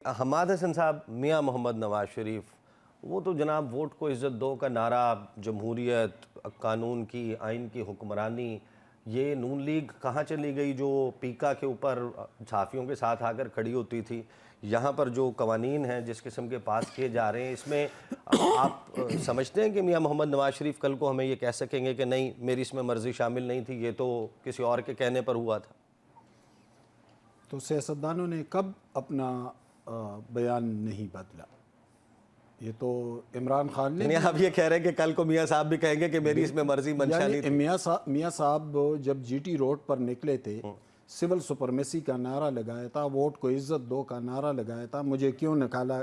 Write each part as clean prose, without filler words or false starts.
حماد حسن صاحب، میاں محمد نواز شریف، وہ تو جناب ووٹ کو عزت دو کا نعرہ، جمہوریت، قانون کی، آئین کی حکمرانی، یہ نون لیگ کہاں چلی گئی جو پیکا کے اوپر صحافیوں کے ساتھ آ کر کھڑی ہوتی تھی؟ یہاں پر جو قوانین ہیں جس قسم کے پاس کیے جا رہے ہیں، اس میں آپ سمجھتے ہیں کہ میاں محمد نواز شریف کل کو ہمیں یہ کہہ سکیں گے کہ نہیں، میری اس میں مرضی شامل نہیں تھی، یہ تو کسی اور کے کہنے پر ہوا تھا؟ تو سیاستدانوں نے کب اپنا بیان نہیں بدلا؟ یہ تو عمران خان نے، یعنی آپ یہ کہہ رہے ہیں کہ کل کو میاں صاحب بھی کہیں گے کہ میری اس میں مرضی منشا نہیں تھی؟ میاں صاحب جب جی ٹی روڈ پر نکلے تھے، سول سپرمیسی کا نعرہ لگایا تھا، ووٹ کو عزت دو کا نعرہ لگایا تھا، مجھے کیوں نکالا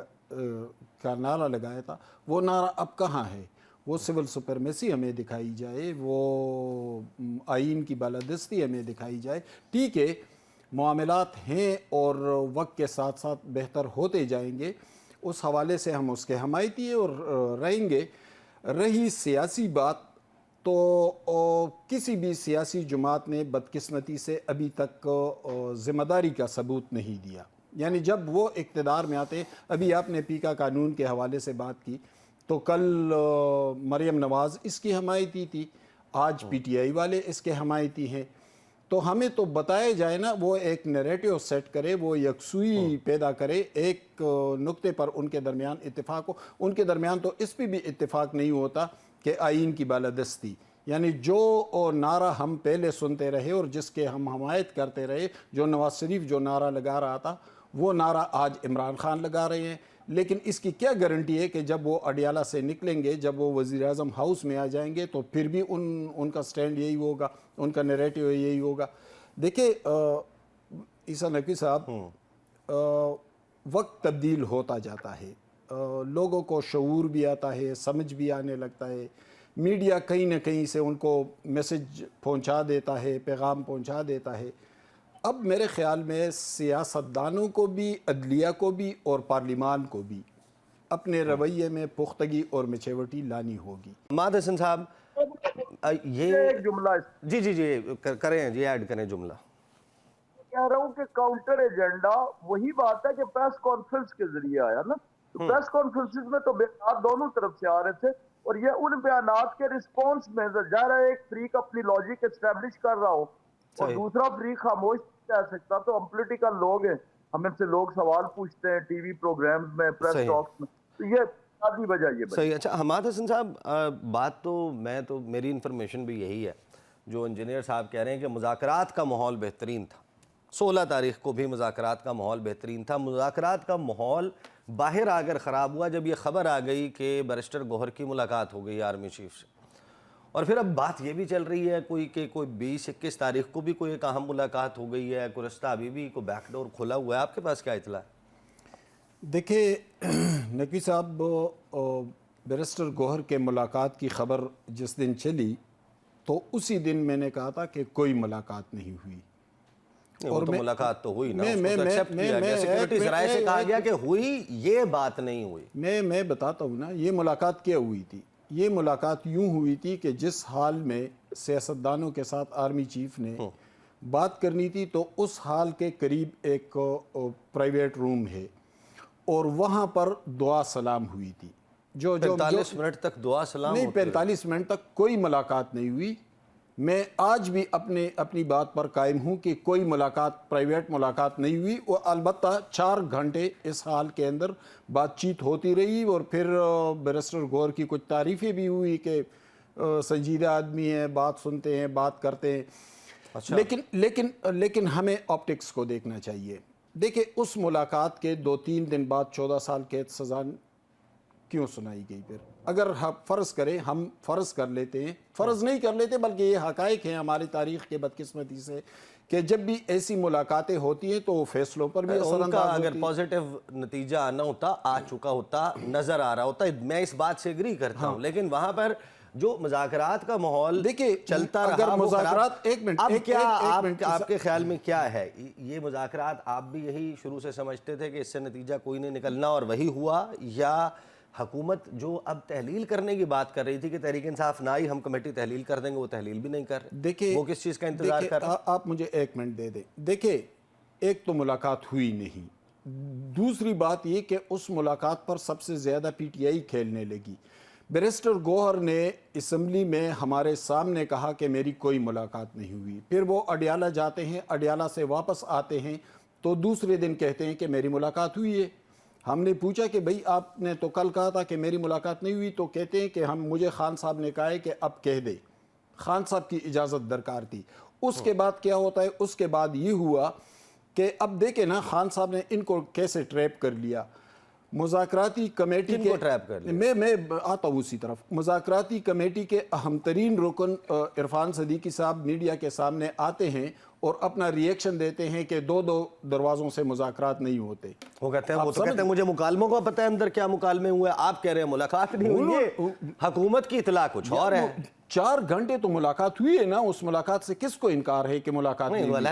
کا نعرہ لگایا تھا، وہ نعرہ اب کہاں ہے؟ وہ سول سپرمیسی ہمیں دکھائی جائے، وہ آئین کی بالادستی ہمیں دکھائی جائے۔ ٹھیک ہے، معاملات ہیں اور وقت کے ساتھ ساتھ بہتر ہوتے جائیں گے، اس حوالے سے ہم اس کے حمایتی اور رہیں گے۔ رہی سیاسی بات، تو کسی بھی سیاسی جماعت نے بدقسمتی سے ابھی تک ذمہ داری کا ثبوت نہیں دیا۔ یعنی جب وہ اقتدار میں آتے، ابھی آپ نے پیکا قانون کے حوالے سے بات کی، تو کل مریم نواز اس کی حمایتی تھی، آج پی ٹی آئی والے اس کے حمایتی ہیں۔ تو ہمیں تو بتایا جائے نا، وہ ایک نیریٹو سیٹ کرے، وہ یکسوئی پیدا کرے، ایک نقطے پر ان کے درمیان اتفاق ہو۔ ان کے درمیان تو اس پہ بھی اتفاق نہیں ہوتا کہ آئین کی بالادستی، یعنی جو نعرہ ہم پہلے سنتے رہے اور جس کے ہم حمایت کرتے رہے، جو نواز شریف جو نعرہ لگا رہا تھا، وہ نعرہ آج عمران خان لگا رہے ہیں۔ لیکن اس کی کیا گارنٹی ہے کہ جب وہ اڈیالہ سے نکلیں گے، جب وہ وزیر اعظم ہاؤس میں آ جائیں گے، تو پھر بھی ان کا سٹینڈ یہی ہوگا، ان کا نیریٹو یہی ہوگا؟ دیکھیں عیسیٰ نقوی صاحب، وقت تبدیل ہوتا جاتا ہے، لوگوں کو شعور بھی آتا ہے، سمجھ بھی آنے لگتا ہے، میڈیا کہیں نہ کہیں سے ان کو میسج پہنچا دیتا ہے، پیغام پہنچا دیتا ہے۔ اب میرے خیال میں سیاستدانوں کو بھی، عدلیہ کو بھی اور پارلیمان کو بھی اپنے رویے میں پختگی اور میچورٹی لانی ہوگی۔ حماد حسن صاحب، یہ ایک جملہ جی کریں، جی ایڈ کریں جملہ۔ کہہ رہا ہوں کہ کاؤنٹر ایجنڈا وہی بات ہے کہ پریس کانفرنس کے ذریعے آیا نا، تو پریس کانفرنس میں تو بیانات دونوں طرف سے آ رہے تھے، اور یہ ان بیانات کے رسپونس میں ظاہر ہے ایک فریق اپنی لاجک اسٹیبلش کر رہا ہو اور دوسرا فریق خاموش نہیں رہ سکتا۔ تو ہم پولیٹیکل لوگ ہیں، ہمیں سے لوگ سوال پوچھتے ہیں ٹی وی پروگرامز میں، پریس ٹاکس میں، تو یہ آدھی وجہ یہ صحیح۔ اچھا حماد حسن صاحب، بات تو میری انفارمیشن بھی یہی ہے، جو انجینئر صاحب کہہ رہے ہیں کہ مذاکرات کا ماحول بہترین تھا، 16 تاریخ کو بھی مذاکرات کا ماحول بہترین تھا۔ مذاکرات کا ماحول باہر آ کر خراب ہوا جب یہ خبر آ گئی کہ بیرسٹر گوہر کی ملاقات ہو گئی آرمی چیف سے، اور پھر اب بات یہ بھی چل رہی ہے کوئی 20-21 تاریخ کو بھی کوئی ایک اہم ملاقات ہو گئی ہے، کوئی رستہ ابھی بھی کوئی بیک ڈور کھلا ہوا ہے۔ آپ کے پاس کیا اطلاع ہے؟ دیکھیں نقوی صاحب، بیرسٹر گوہر کے ملاقات کی خبر جس دن چلی، تو اسی دن میں نے کہا تھا کہ کوئی ملاقات نہیں ہوئی۔ اور تو ملاقات تو ہوئی نا، اس کو تو ایکسیپٹ کیا گیا، سیکیورٹی ذرائع سے کہا گیا کہ ہوئی، یہ بات نہیں ہوئی۔ میں بتاتا ہوں نا، یہ ملاقات کیا ہوئی تھی۔ یہ ملاقات یوں ہوئی تھی کہ جس حال میں سیاستدانوں کے ساتھ آرمی چیف نے بات کرنی تھی، تو اس حال کے قریب ایک پرائیویٹ روم ہے، اور وہاں پر دعا سلام ہوئی تھی۔ جو 45 منٹ تک دعا سلام نہیں، ہوتی رہی؟ 45 منٹ تک کوئی ملاقات نہیں ہوئی۔ میں آج بھی اپنی بات پر قائم ہوں کہ کوئی ملاقات، پرائیویٹ ملاقات نہیں ہوئی، اور البتہ 4 گھنٹے اس حال کے اندر بات چیت ہوتی رہی، اور پھر بیرسٹر گوہر کی کچھ تعریفیں بھی ہوئی کہ سنجیدہ آدمی ہیں، بات سنتے ہیں، بات کرتے ہیں۔ لیکن ہمیں آپٹکس کو دیکھنا چاہیے۔ دیکھیں، اس ملاقات کے 2-3 دن بعد 14 سال قید سزا کیوں سنائی گئی؟ پھر اگر ہم فرض کر لیتے ہیں، فرض نہیں کر لیتے بلکہ یہ حقائق ہیں ہماری تاریخ کے بدقسمتی سے، کہ جب بھی ایسی ملاقاتیں ہوتی ہیں تو وہ فیصلوں پر بھی اثر انداز ہوتی ہیں۔ اگر پازیٹیو نتیجہ آنا ہوتا، آ چکا ہوتا، نظر آ رہا ہوتا، میں اس بات سے اگری کرتا ہوں، لیکن وہاں پر جو مذاکرات کا ماحول چلتا رہا، اگر مذاکرات، ایک منٹ، اب کیا آپ کے خیال میں کیا ہے؟ یہ مذاکرات آپ بھی یہی شروع سے سمجھتے تھے کہ اس سے نتیجہ کوئی نہیں نکلنا اور وہی ہوا، یا حکومت جو اب تحلیل کرنے کی بات کر رہی تھی کہ تحریک انصاف نہ ہی ہم کمیٹی تحلیل کر دیں گے، وہ تحلیل بھی نہیں کر رہے، وہ کس چیز کا انتظار کر رہے ہیں؟ آپ مجھے 1 منٹ دے دیں۔ دیکھیں، ایک تو ملاقات ہوئی نہیں، دوسری بات یہ کہ اس ملاقات پر سب سے زیادہ پی ٹی آئی کھیلنے لگی. بیرسٹر گوہر نے اسمبلی میں ہمارے سامنے کہا کہ میری کوئی ملاقات نہیں ہوئی. پھر وہ اڈیالہ جاتے ہیں, اڈیالہ سے واپس آتے ہیں تو دوسرے دن کہتے ہیں کہ میری ملاقات ہوئی ہے. ہم نے پوچھا کہ بھئی آپ نے تو کل کہا تھا کہ میری ملاقات نہیں ہوئی, تو کہتے ہیں کہ مجھے خان صاحب نے کہا ہے کہ اب کہہ دے. خان صاحب کی اجازت درکار تھی. اس کے بعد کیا ہوتا ہے, اس کے بعد یہ ہوا کہ اب دیکھیں نا خان صاحب نے ان کو کیسے ٹریپ کر لیا. مذاکراتی کمیٹی کن کو ٹریپ کر لیا؟ میں آتا ہوں اسی طرف. مذاکراتی کمیٹی کے اہم ترین رکن عرفان صدیقی صاحب میڈیا کے سامنے آتے ہیں اور اپنا ری ایکشن دیتے ہیں کہ دو دروازوں سے مذاکرات نہیں ہوتے. وہ کہتے ہیں مجھے مکالموں کا پتہ ہے اندر کیا مکالمے ہوئے, آپ کہہ رہے ہیں ملاقات نہیں ہوئی ہے, حکومت کی اطلاع کچھ اور ہے. 4 گھنٹے تو ملاقات ہوئی ہے نا. اس ملاقات سے کس کو انکار ہے کہ ملاقات نہیں ہوئی؟